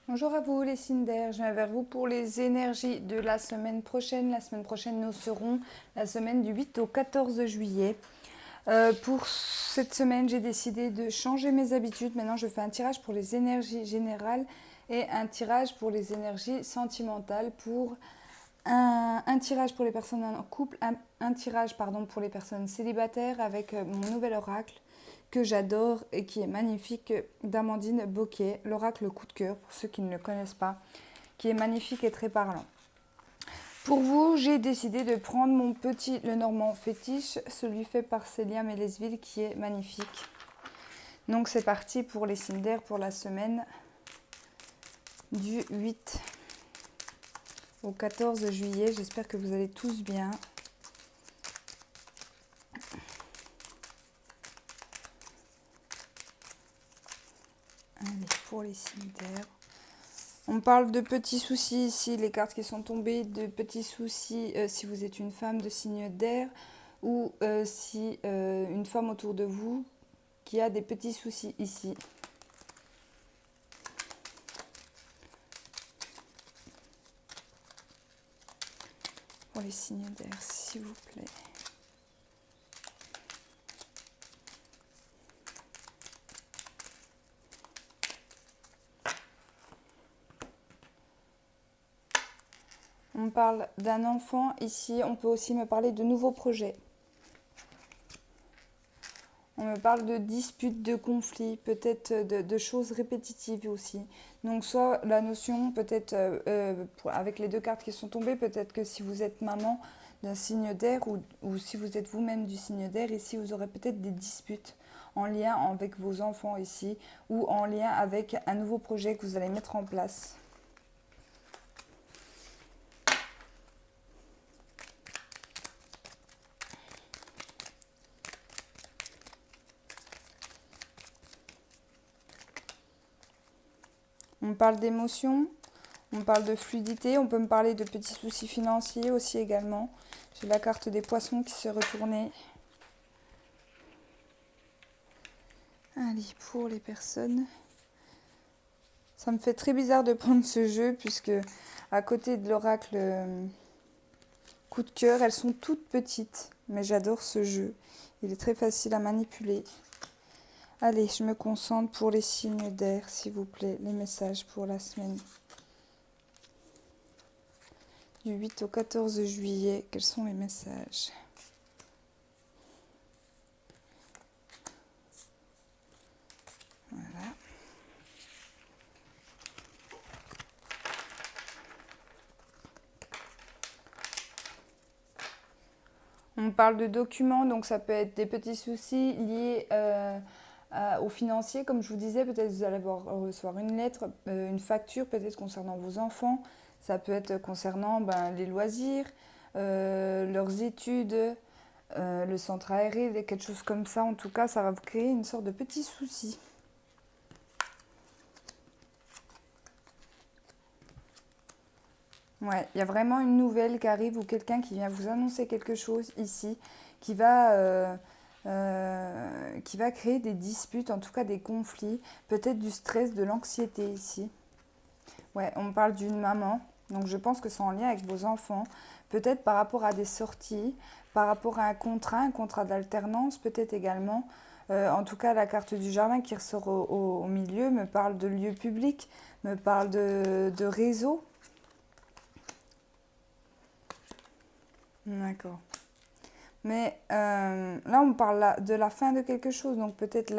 Bonjour à vous les signes d'air, je viens vers vous pour les énergies de la semaine prochaine. La semaine prochaine, nous serons la semaine du 8 au 14 juillet. Pour cette semaine, j'ai décidé de changer mes habitudes. Maintenant, je fais un tirage pour les énergies générales et un tirage pour les énergies sentimentales. Pour un tirage pour les personnes en couple, un tirage pour les personnes célibataires avec mon nouvel oracle que j'adore et qui est magnifique d'Amandine Bocquet, l'oracle coup de cœur pour ceux qui ne le connaissent pas, qui est magnifique et très parlant. Pour vous, j'ai décidé de prendre mon petit Lenormand fétiche, celui fait par Célia Mélesville qui est magnifique. Donc c'est parti pour les signes d'air pour la semaine du 8 au 14 juillet. J'espère que vous allez tous bien. Allez, pour les signes d'air. On parle de petits soucis ici, les cartes qui sont tombées, de petits soucis si vous êtes une femme de signe d'air ou si une femme autour de vous qui a des petits soucis ici. Pour les signes d'air, s'il vous plaît. On parle d'un enfant ici, on peut aussi me parler de nouveaux projets. On me parle de disputes, de conflits, peut-être de choses répétitives aussi. Donc soit la notion, peut-être avec les deux cartes qui sont tombées, peut-être que si vous êtes maman d'un signe d'air ou si vous êtes vous-même du signe d'air, ici vous aurez peut-être des disputes en lien avec vos enfants ici ou en lien avec un nouveau projet que vous allez mettre en place. On parle d'émotions, on parle de fluidité, on peut me parler de petits soucis financiers aussi également. J'ai la carte des poissons qui s'est retournée. Allez, pour les personnes. Ça me fait très bizarre de prendre ce jeu puisque à côté de l'oracle coup de cœur, elles sont toutes petites. Mais j'adore ce jeu. Il est très facile à manipuler. Allez, je me concentre pour les signes d'air, s'il vous plaît. Les messages pour la semaine du 8 au 14 juillet. Quels sont les messages ? Voilà. On parle de documents, donc ça peut être des petits soucis liés aux financiers. Comme je vous disais, peut-être vous allez recevoir une lettre, une facture, peut-être concernant vos enfants. Ça peut être concernant les loisirs, leurs études, le centre aéré, quelque chose comme ça. En tout cas, ça va vous créer une sorte de petit souci. Ouais, il y a vraiment une nouvelle qui arrive ou quelqu'un qui vient vous annoncer quelque chose ici, qui va créer des disputes, en tout cas des conflits, peut-être du stress, de l'anxiété ici. Ouais, on parle d'une maman, donc je pense que c'est en lien avec vos enfants, peut-être par rapport à des sorties, par rapport à un contrat d'alternance peut-être également. En tout cas, la carte du jardin qui ressort au milieu me parle de lieux publics, me parle de réseaux. D'accord. Mais là, on parle de la fin de quelque chose, donc peut-être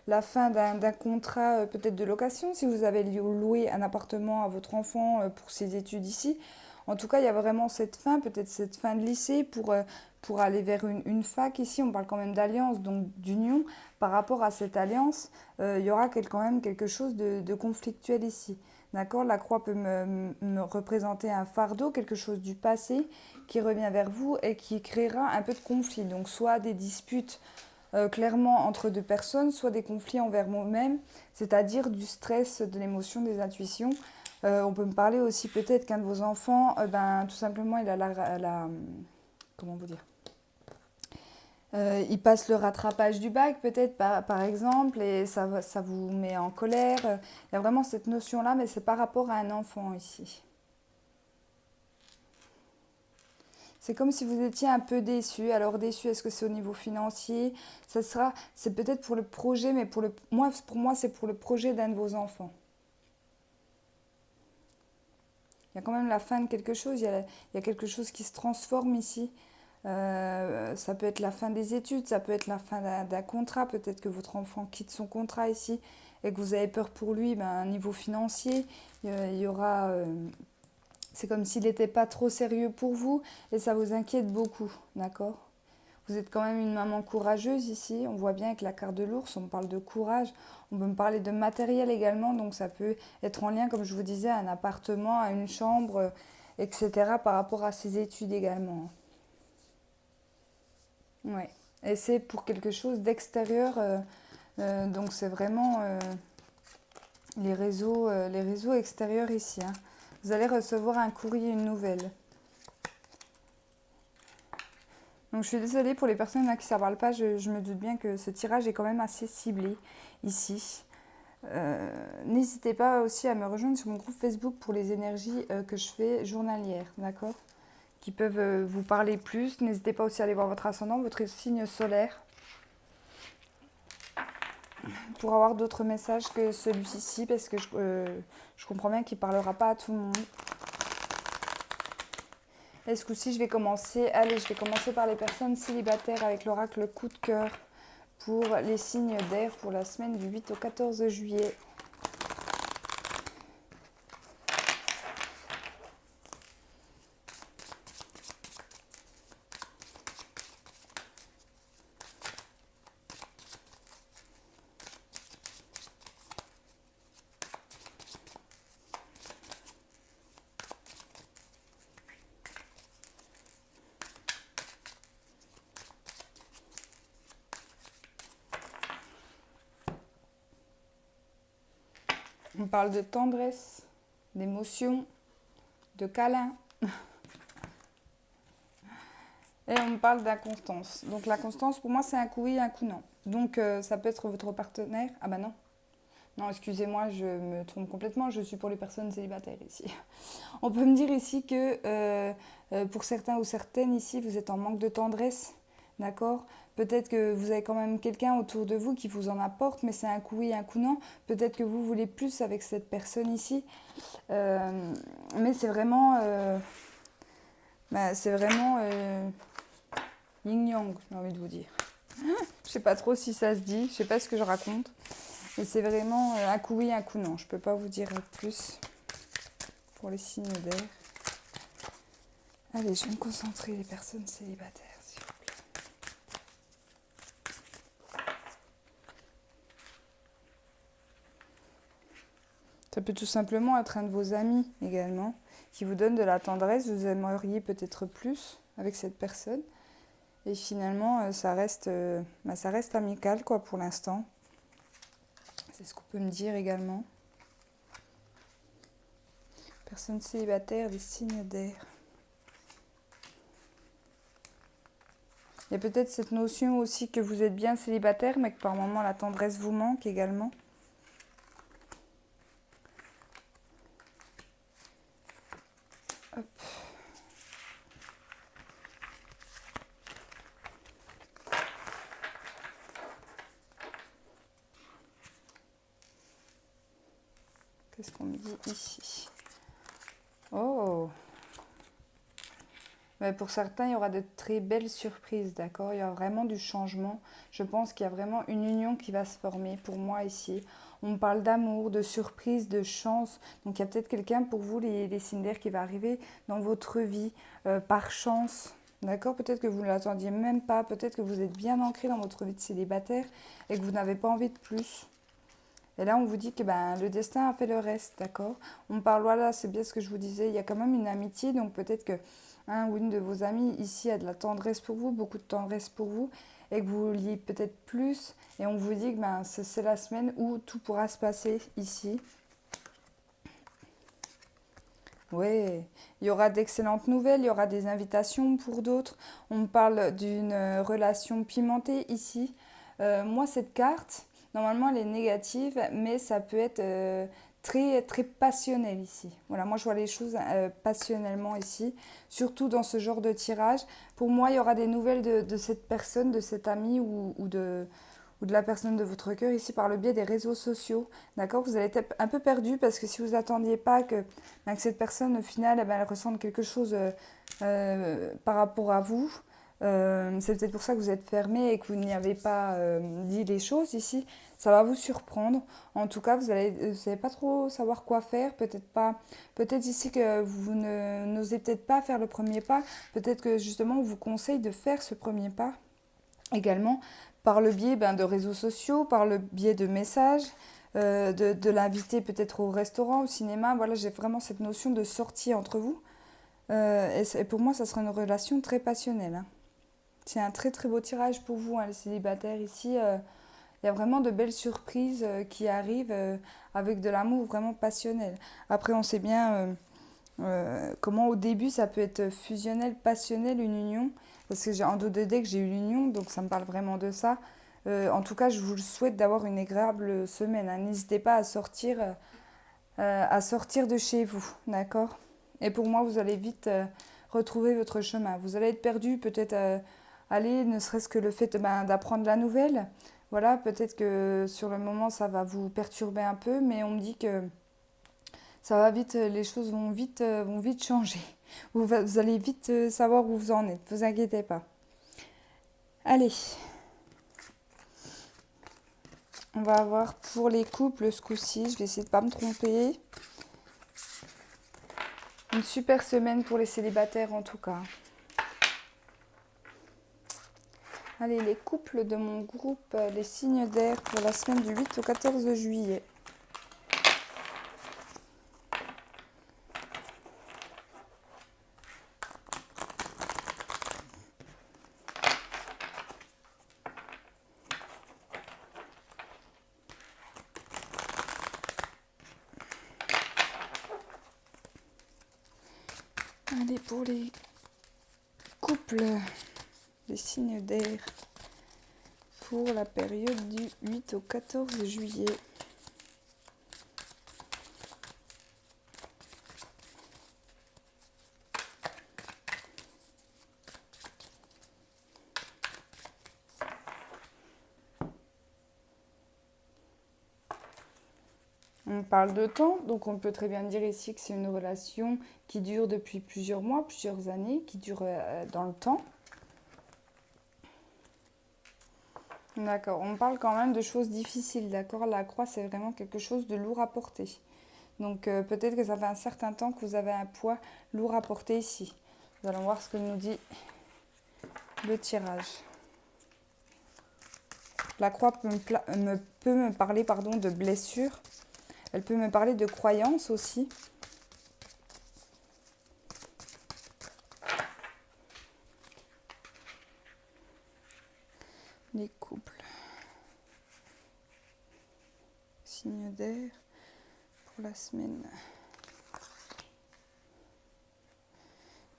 la fin d'un contrat, peut-être de location, si vous avez loué un appartement à votre enfant pour ses études ici. En tout cas, il y a vraiment cette fin, peut-être cette fin de lycée pour aller vers une fac ici. On parle quand même d'alliance, donc d'union. Par rapport à cette alliance, il y aura quand même quelque chose de conflictuel ici. D'accord? La croix peut me représenter un fardeau, quelque chose du passé qui revient vers vous et qui créera un peu de conflit. Donc soit des disputes clairement entre deux personnes, soit des conflits envers moi-même, c'est-à-dire du stress, de l'émotion, des intuitions. On peut me parler aussi peut-être qu'un de vos enfants, tout simplement, il a comment vous dire Ils passent le rattrapage du bac peut-être par exemple et ça vous met en colère. Il y a vraiment cette notion-là, mais c'est par rapport à un enfant ici. C'est comme si vous étiez un peu déçu. Alors déçu, est-ce que c'est au niveau financier? C'est peut-être pour le projet, mais pour moi, c'est pour le projet d'un de vos enfants. Il y a quand même la fin de quelque chose. Il y a quelque chose qui se transforme ici. Ça peut être la fin des études, ça peut être la fin d'un contrat. Peut-être que votre enfant quitte son contrat ici et que vous avez peur pour lui, ben, niveau financier, il y aura c'est comme s'il n'était pas trop sérieux pour vous et ça vous inquiète beaucoup, d'accord? Vous êtes quand même une maman courageuse ici. On voit bien avec la carte de l'ours, on parle de courage. On peut me parler de matériel également, donc ça peut être en lien, comme je vous disais, à un appartement, à une chambre, etc. par rapport à ses études également. Ouais. Et c'est pour quelque chose d'extérieur, donc c'est vraiment les réseaux extérieurs ici, hein. Vous allez recevoir un courrier, une nouvelle. Donc je suis désolée pour les personnes à qui ça ne parle pas, je me doute bien que ce tirage est quand même assez ciblé ici. N'hésitez pas aussi à me rejoindre sur mon groupe Facebook pour les énergies que je fais journalières, d'accord? Qui peuvent vous parler plus. N'hésitez pas aussi à aller voir votre ascendant, votre signe solaire, pour avoir d'autres messages que celui-ci, parce que je comprends bien qu'il ne parlera pas à tout le monde. Et ce coup-ci, je vais commencer par les personnes célibataires avec l'oracle coup de cœur pour les signes d'air pour la semaine du 8 au 14 juillet. On parle de tendresse, d'émotion, de câlin. Et on parle d'inconstance. Donc la constance, pour moi, c'est un coup oui, un coup non. Donc ça peut être votre partenaire. Ah bah non. Non, excusez-moi, je me trompe complètement. Je suis pour les personnes célibataires ici. On peut me dire ici que pour certains ou certaines ici, vous êtes en manque de tendresse. D'accord? Peut-être que vous avez quand même quelqu'un autour de vous qui vous en apporte, mais c'est un coup oui, un coup non. Peut-être que vous voulez plus avec cette personne ici. Mais c'est vraiment... yin-yang, j'ai envie de vous dire. Je sais pas trop si ça se dit, je sais pas ce que je raconte. Mais c'est vraiment un coup oui, un coup non. Je peux pas vous dire plus pour les signes d'air. Allez, je vais me concentrer les personnes célibataires, s'il vous plaît. Ça peut tout simplement être un de vos amis également, qui vous donne de la tendresse. Vous aimeriez peut-être plus avec cette personne. Et finalement, ça reste amical quoi, pour l'instant. C'est ce qu'on peut me dire également. Personne célibataire, des signes d'air. Il y a peut-être cette notion aussi que vous êtes bien célibataire, mais que par moments la tendresse vous manque également. Hop. Qu'est-ce qu'on me dit ici? Oh! Mais pour certains, il y aura de très belles surprises, d'accord? Il y a vraiment du changement. Je pense qu'il y a vraiment une union qui va se former pour moi ici. On me parle d'amour, de surprise, de chance. Donc il y a peut-être quelqu'un pour vous, les signes d'air, qui va arriver dans votre vie par chance. D'accord? Peut-être que vous ne l'attendiez même pas. Peut-être que vous êtes bien ancré dans votre vie de célibataire et que vous n'avez pas envie de plus. Et là, on vous dit que le destin a fait le reste, d'accord? On parle, voilà, c'est bien ce que je vous disais, il y a quand même une amitié, donc peut-être que un ou une de vos amis ici a de la tendresse pour vous, beaucoup de tendresse pour vous, et que vous vouliez peut-être plus, et on vous dit que c'est la semaine où tout pourra se passer ici. Oui, il y aura d'excellentes nouvelles, il y aura des invitations pour d'autres. On parle d'une relation pimentée ici. Moi, cette carte, normalement, elle est négative, mais ça peut être très, très passionnel ici. Voilà, moi, je vois les choses passionnellement ici, surtout dans ce genre de tirage. Pour moi, il y aura des nouvelles de cette personne, de cet ami ou de la personne de votre cœur ici par le biais des réseaux sociaux. D'accord. Vous allez être un peu perdu parce que si vous n'attendiez pas que cette personne, au final, eh ben, elle ressente quelque chose par rapport à vous, c'est peut-être pour ça que vous êtes fermé et que vous n'y avez pas dit les choses ici. Ça va vous surprendre. En tout cas, vous allez pas trop savoir quoi faire. Peut-être pas. Peut-être ici que vous n'osez peut-être pas faire le premier pas. Peut-être que justement, on vous conseille de faire ce premier pas également par le biais de réseaux sociaux, par le biais de messages, de l'inviter peut-être au restaurant, au cinéma. Voilà, j'ai vraiment cette notion de sortie entre vous. Et pour moi, ça sera une relation très passionnelle. Hein. C'est un très très beau tirage pour vous, hein, les célibataires ici. Il y a vraiment de belles surprises qui arrivent avec de l'amour vraiment passionnel. Après, on sait bien comment au début ça peut être fusionnel, passionnel, une union. Parce que en 2D que j'ai eu l'union, donc ça me parle vraiment de ça. En tout cas, je vous le souhaite d'avoir une agréable semaine. Hein. N'hésitez pas à sortir de chez vous, d'accord. Et pour moi, vous allez vite retrouver votre chemin. Vous allez être perdu, peut-être aller, ne serait-ce que le fait d'apprendre la nouvelle. Voilà, peut-être que sur le moment, ça va vous perturber un peu, mais on me dit que ça va vite, les choses vont vite changer. Vous allez vite savoir où vous en êtes, ne vous inquiétez pas. Allez, on va voir pour les couples ce coup-ci, je vais essayer de ne pas me tromper. Une super semaine pour les célibataires en tout cas. Allez, les couples de mon groupe, les signes d'air pour la semaine du 8 au 14 juillet. Allez, pour les couples, les signes d'air pour la période du 8 au 14 juillet. On parle de temps, donc on peut très bien dire ici que c'est une relation qui dure depuis plusieurs mois, plusieurs années, qui dure dans le temps. D'accord, on parle quand même de choses difficiles, d'accord. La croix, c'est vraiment quelque chose de lourd à porter. Donc peut-être que ça fait un certain temps que vous avez un poids lourd à porter ici. Nous allons voir ce que nous dit le tirage. La croix peut me parler de blessures. Elle peut me parler de croyances aussi. Les couples. Signe d'air pour la semaine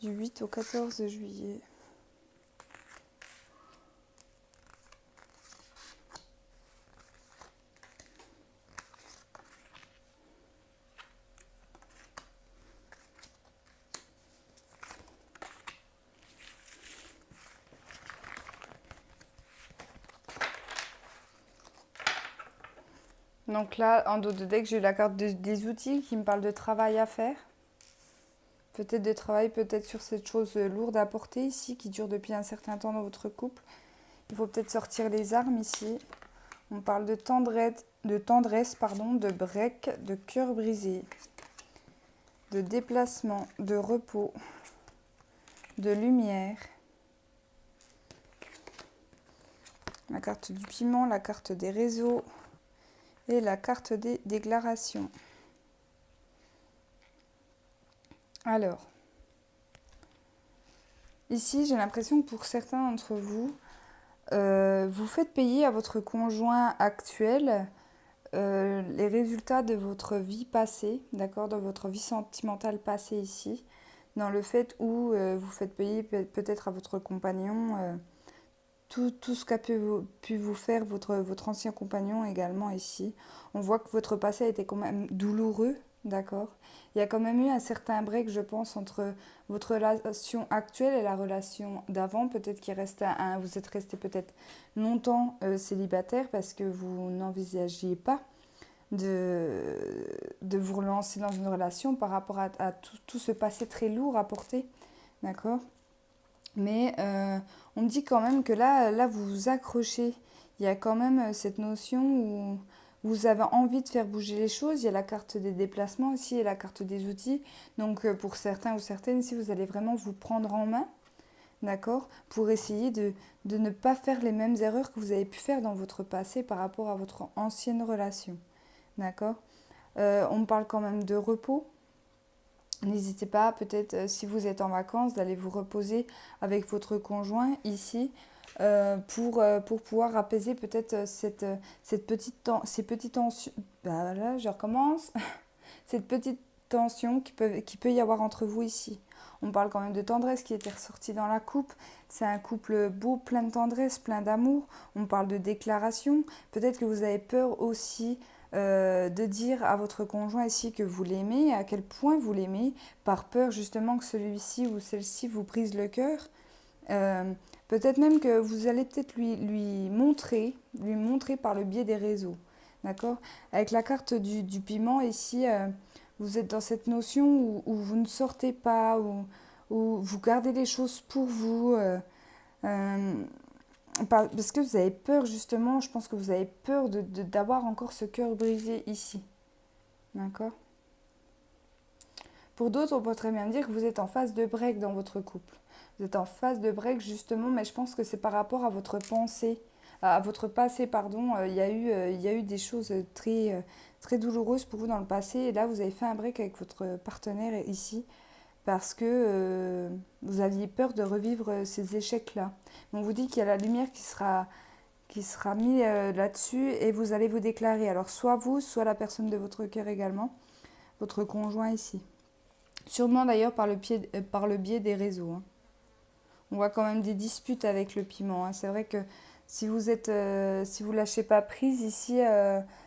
du 8 au 14 juillet. Donc là, en dos de deck, j'ai eu la carte des outils qui me parle de travail à faire. Peut-être de travail, peut-être sur cette chose lourde à porter ici, qui dure depuis un certain temps dans votre couple. Il faut peut-être sortir les armes ici. On parle de tendresse, de break, de cœur brisé, de déplacement, de repos, de lumière. La carte du piment, la carte des réseaux et la carte des déclarations. Alors, ici, j'ai l'impression que pour certains d'entre vous, vous faites payer à votre conjoint actuel les résultats de votre vie passée, d'accord, de votre vie sentimentale passée ici, dans le fait où vous faites payer peut-être à votre compagnon tout ce qu'a pu vous faire votre ancien compagnon également ici. On voit que votre passé a été quand même douloureux, d'accord? Il y a quand même eu un certain break, je pense, entre votre relation actuelle et la relation d'avant. Peut-être qu'il reste vous êtes resté peut-être longtemps célibataire parce que vous n'envisagiez pas de, de vous relancer dans une relation par rapport à tout ce passé très lourd à porter, d'accord? Mais on me dit quand même que là, vous vous accrochez. Il y a quand même cette notion où vous avez envie de faire bouger les choses. Il y a la carte des déplacements aussi et la carte des outils. Donc pour certains ou certaines, si vous allez vraiment vous prendre en main, d'accord, pour essayer de ne pas faire les mêmes erreurs que vous avez pu faire dans votre passé par rapport à votre ancienne relation. D'accord. On me parle quand même de repos. N'hésitez pas, peut-être si vous êtes en vacances, d'aller vous reposer avec votre conjoint ici pour pouvoir apaiser peut-être ces petites tensions. Bah là, je recommence. Cette petite tension qui peut y avoir entre vous ici. On parle quand même de tendresse qui était ressortie dans la coupe. C'est un couple beau, plein de tendresse, plein d'amour. On parle de déclaration. Peut-être que vous avez peur aussi de dire à votre conjoint ici que vous l'aimez, à quel point vous l'aimez, par peur justement que celui-ci ou celle-ci vous brise le cœur. Peut-être même que vous allez peut-être lui montrer par le biais des réseaux. D'accord. Avec la carte du piment ici, vous êtes dans cette notion où vous ne sortez pas, où vous gardez les choses pour vous. Euh, Parce que vous avez peur justement, je pense que vous avez peur d'avoir encore ce cœur brisé ici. D'accord. Pour d'autres, on peut très bien dire que vous êtes en phase de break dans votre couple. Vous êtes en phase de break justement, mais je pense que c'est par rapport à votre pensée, à votre passé, pardon. Il y a eu des choses très douloureuses pour vous dans le passé. Et là, vous avez fait un break avec votre partenaire ici parce que vous aviez peur de revivre ces échecs-là. On vous dit qu'il y a la lumière qui sera mise là-dessus et vous allez vous déclarer. Alors soit vous, soit la personne de votre cœur également, votre conjoint ici. Sûrement d'ailleurs par le biais des réseaux. Hein. On voit quand même des disputes avec le piment. Hein. C'est vrai que si vous lâchez pas prise ici,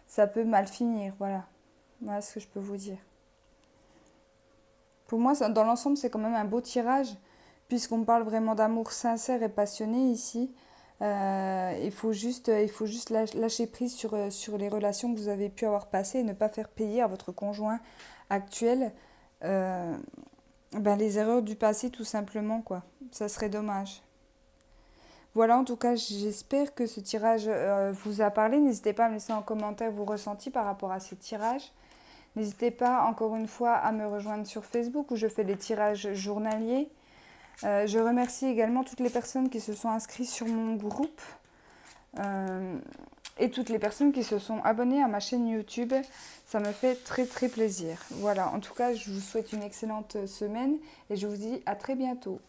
ça peut mal finir. Voilà ce que je peux vous dire. Pour moi, dans l'ensemble, c'est quand même un beau tirage, puisqu'on parle vraiment d'amour sincère et passionné ici. Il faut juste lâcher prise sur les relations que vous avez pu avoir passées et ne pas faire payer à votre conjoint actuel euh, les erreurs du passé, tout simplement, quoi. Ça serait dommage. Voilà, en tout cas, j'espère que ce tirage vous a parlé. N'hésitez pas à me laisser en commentaire vos ressentis par rapport à ce tirage. N'hésitez pas, encore une fois, à me rejoindre sur Facebook où je fais des tirages journaliers. Je remercie également toutes les personnes qui se sont inscrites sur mon groupe et toutes les personnes qui se sont abonnées à ma chaîne YouTube. Ça me fait très très plaisir. Voilà, en tout cas, je vous souhaite une excellente semaine et je vous dis à très bientôt.